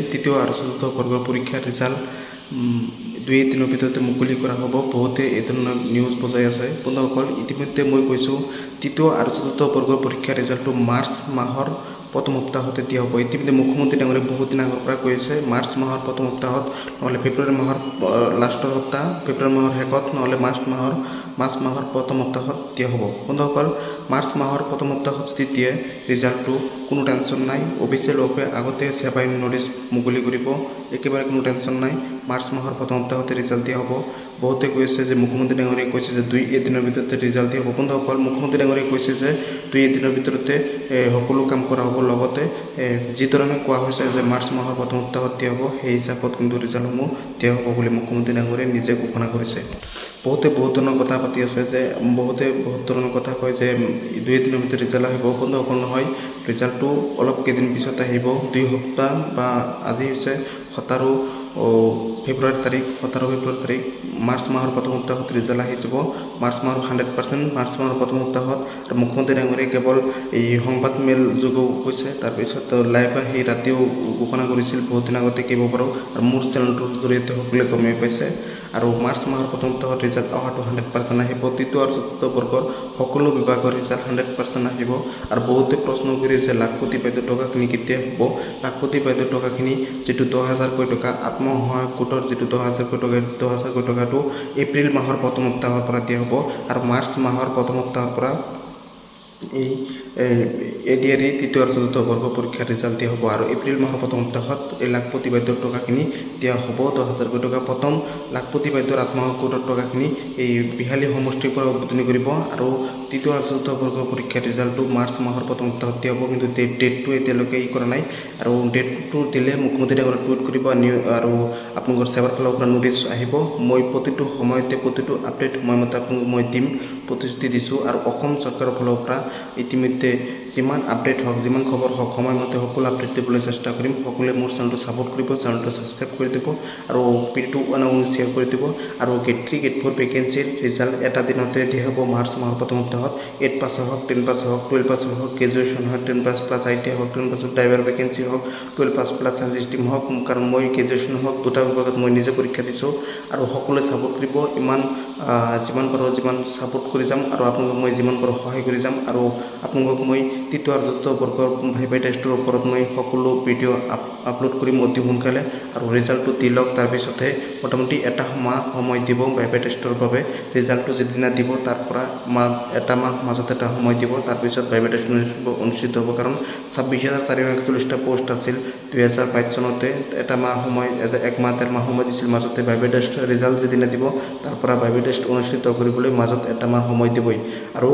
তৃতীয় আৰু চতুৰ্থ বৰ্গৰ পৰীক্ষাৰ ৰিজাল্ট 2-3 ভিতৰতে মুকলি কৰা হ'ব। বহুতে এই ধৰণৰ নিউজ বজাই আছে। বন্ধুসকল, ইতিমধ্যে মই কৈছোঁ তৃতীয় আৰু চতুৰ্থ বৰ্গৰ পৰীক্ষাৰ ৰিজাল্টটো মাৰ্চ মাহৰ প্ৰথম সপ্তাহতে দিয়া হ'ব। ইতিমধ্যে মুখ্যমন্ত্ৰী ডাঙৰীয়ে বহুত দিন আগৰ পৰা কৈ আছে মাৰ্চ মাহৰ প্ৰথম সপ্তাহত, নহ'লে ফেব্ৰুৱাৰী মাহৰ লাষ্টৰ সপ্তাহ, ফেব্ৰুৱাৰী মাহৰ শেষত, নহ'লে মাৰ্চ মাহৰ প্ৰথম সপ্তাহত দিয়া হ'ব। বন্ধুসকল, মাৰ্চ মাহৰ প্ৰথম সপ্তাহত যদি দিয়ে ৰিজাল্টটো কোনো টেনশ্যন নাই। অফিচিয়েল ৱেবে আগতে চেবাই নটিচ মুকলি কৰিব, একেবাৰে কোনো টেনশ্যন নাই। মাৰ্চ মাহৰ প্ৰথম সপ্তাহতে ৰিজাল্ট দিয়া হ'ব। বহুতে কৈছে যে মুখ্যমন্ত্ৰী ডাঙৰীয়ে কৈছে যে 2-1 দিনৰ ভিতৰতে ৰিজাল্ট দিয়া হ'ব। বন্ধুসকল, মুখ্যমন্ত্ৰী ডাঙৰীয়ে কৈছে যে 2-1 দিনৰ ভিতৰতে সকলো কাম কৰা হ'ব। লগতে যি ধৰণে কোৱা হৈছে যে মাৰ্চ মাহৰ প্ৰথম সপ্তাহত দিয়া হ'ব, সেই হিচাপত কিন্তু ৰিজাল্টসমূহ দিয়া হ'ব বুলি মুখ্যমন্ত্ৰী ডাঙৰীয়ে নিজে ঘোষণা কৰিছে। বহুতে বহুত ধৰণৰ কথা পাতি আছে যে বহুতে বহুত ধৰণৰ কথা কয় যে 2-1 দিনৰ ভিতৰত ৰিজাল্ট আহিব। বন্ধুসকল, নহয়, ৰিজাল্টটো অলপ কেইদিন পিছত আহিব। 2 সপ্তাহ বা আজি হৈছে 17 ফেব্ৰুৱাৰী তাৰিখ, মাৰ্চ মাহৰ প্ৰথম সপ্তাহত ৰিজাল্ট আহি যাব। মাৰ্চ মাহৰ 100% মাৰ্চ মাহৰ প্ৰথম সপ্তাহত। আৰু মুখ্যমন্ত্ৰী ডাঙৰীয়ে কেৱল এই সংবাদ মেল যোগেও কৈছে, তাৰপিছত লাইভ আহি ৰাতিও ঘোষণা কৰিছিল বহুত দিন আগতে কেইবাবাৰো, আৰু মোৰ চেনেলটোৰ জৰিয়তে সকলোৱে গমেই পাইছে। আৰু মাৰ্চ মাহৰ প্ৰথম সপ্তাহত ৰিজাল্ট অহাটো 100% আহিব। তৃতীয় আৰু চতুৰ্থ বৰ্গৰ সকলো বিভাগৰ ৰিজাল্ট 100% আহিব। আৰু বহুতে প্ৰশ্ন কৰি আছে লাখপতি বাইদেউ টকাখিনি কেতিয়া হ'ব। লাখপতি বাইদেউ টকাখিনি যিটো 10,000 টকা আত্মসহায়ক গোটৰ যিটো 10,000 টকাটো এপ্ৰিল মাহৰ প্ৰথম সপ্তাহৰ পৰা দিয়া হ'ব। আৰু মাৰ্চ মাহৰ প্ৰথম সপ্তাহৰ পৰা এই এডিআৰই তৃতীয় আৰু চতুৰ্থ বৰ্গ পৰীক্ষাৰ ৰিজাল্ট দিয়া হ'ব। আৰু এপ্ৰিল মাহৰ প্ৰথম সপ্তাহত এই লাখপতি বাইদেউৰ টকাখিনি দিয়া হ'ব। 10,000 টকা প্ৰথম লাখপতি বাইদেউৰ আত্মসহায়ক গোটৰ টকাখিনি এই বিহালী সমষ্টিৰ পৰা উদ্বোধনী কৰিব। আৰু তৃতীয় আৰু চতুৰ্থ বৰ্গ পৰীক্ষাৰ ৰিজাল্টটো মাৰ্চ মাহৰ প্ৰথম সপ্তাহত দিয়া হ'ব। কিন্তু ডেটটো এতিয়ালৈকে কৰা নাই। আৰু ডেটটো দিলে মুখ্যমন্ত্ৰী ডাঙৰীয়ে টুইট কৰিব আৰু আপোনালোকৰ চেবাৰ ফালৰ পৰা নটিচ আহিব। মই প্ৰতিটো সময়তে প্ৰতিটো আপডেট সময়মতে আপোনালোকক মই দিম, প্ৰতিশ্ৰুতি দিছোঁ। আৰু অসম চৰকাৰৰ ফালৰ পৰা ইতিমধ্যে যিমান আপডেট হওক, যিমান খবৰ হওক, সময়মতে সকলো আপডেট দিবলৈ চেষ্টা কৰিম। সকলোৱে মোৰ চেনেলটো ছাপোৰ্ট কৰিব, চেনেলটো ছাবস্ক্ৰাইব কৰি দিব, আৰু ভিডিঅ'টো শ্বেয়াৰ কৰি দিব। আৰু গেট 3 গেট 4 ভেকেঞ্চিৰ ৰিজাল্ট এটা দিনতে দিয়া হ'ব মাৰ্চ মাহৰ প্ৰথম সপ্তাহত। 8 পাছ হওক, 10 পাছ হওক, 12 পাছ হওক, গ্ৰেজুৱেশ্যন হওক, 10 পাছ প্লাছ ITI হওক, 10 পাছত ড্ৰাইভাৰ ভেকেঞ্চি হওক, 12 পাছ প্লাছ চাৰ্জ ষ্টিম হওক, কাৰণ মই গ্ৰেজুৱেশ্যন হওক দুটা বিভাগত মই নিজে পৰীক্ষা দিছোঁ। আৰু সকলোৱে ছাপোৰ্ট কৰিব, যিমান পাৰোঁ যিমান ছাপোৰ্ট কৰি যাম, আৰু আপোনালোকক মই যিমান পাৰোঁ সহায় কৰি যাম। আৰু আপোনালোকক মই তৃতীয় আৰু চতুৰ্থ বৰ্গৰ ভাইভা টেষ্টৰ ওপৰত মই সকলো ভিডিঅ' আপলোড কৰিম অতি সোনকালে। আৰু ৰিজাল্টটো দি লওক, তাৰপিছতহে মোটামুটি এটা মাহ সময় দিব ভাইভা টেষ্টৰ বাবে। ৰিজাল্টটো যিদিনা দিব তাৰ পৰা এটা মাহ মাজত এটা সময় দিব, তাৰপিছত ভাইভা টেষ্ট অনুষ্ঠিত হ'ব। কাৰণ 26,441টা পোষ্ট আছিল 2022 চনতে। এটা মাহ সময়, 1 মাহ 1.5 মাহ সময় দিছিল মাজতে ভাইভা টেষ্ট। ৰিজাল্ট যিদিনা দিব তাৰ পৰা ভাইভা টেষ্ট অনুষ্ঠিত কৰিবলৈ মাজত এটা মাহ সময় দিবই। আৰু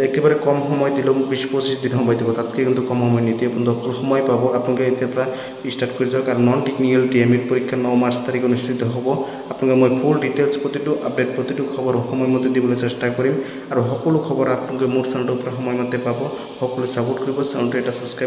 একেবাৰে কম সময় দিলেও 20-25 দিন সময় দিব, তাতকৈ কিন্তু কম সময় নিদিয়ে। বন্ধুসকল, সময় পাব আপোনালোকে এতিয়াৰ পৰা ষ্টাৰ্ট কৰি যাওক। আৰু নন টেকনিকেল DME পৰীক্ষা 9 মাৰ্চ তাৰিখ অনুষ্ঠিত হ'ব। আপোনালোকে মই ফুল ডিটেইলছ প্ৰতিটো আপডেট প্ৰতিটো খবৰ সময়মতে দিবলৈ চেষ্টা কৰিম। আৰু সকলো খবৰ আপোনালোকে মোৰ চেনেলটোৰ পৰা সময়মতে পাব। সকলোৱে ছাপোৰ্ট কৰিব, চেনেলটো এটা ছাবস্ক্ৰাইব